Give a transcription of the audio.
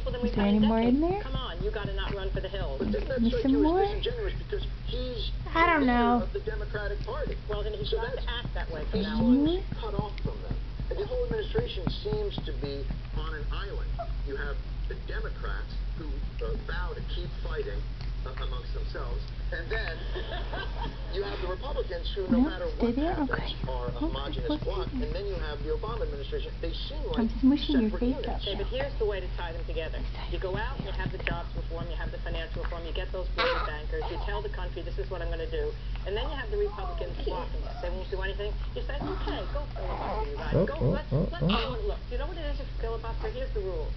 Well, then Is there any more in there? Come on, you got to not run for the hills. Give me some more? I don't know. Of the Democratic Party. Well, then he's got to act that way from now on. Cut off from them. And the whole administration seems to be on an island. You have the Democrats who vow to keep fighting amongst themselves, and then you have the Republicans who, no matter what happens, are a homogenous bloc, and then you have the Obama administration. They seem like I'm just mushing your separate face units. up. Okay, but here's the way to tie them together. You go out, you have the jobs reform, you have the financial reform, you get those global bankers, you tell the country this is what I'm going to do, and then you have the Republicans blocking this. They won't do anything. You say, okay, go filibuster, you guys. Go, let's look. You know what it is, filibuster? Here's the rule.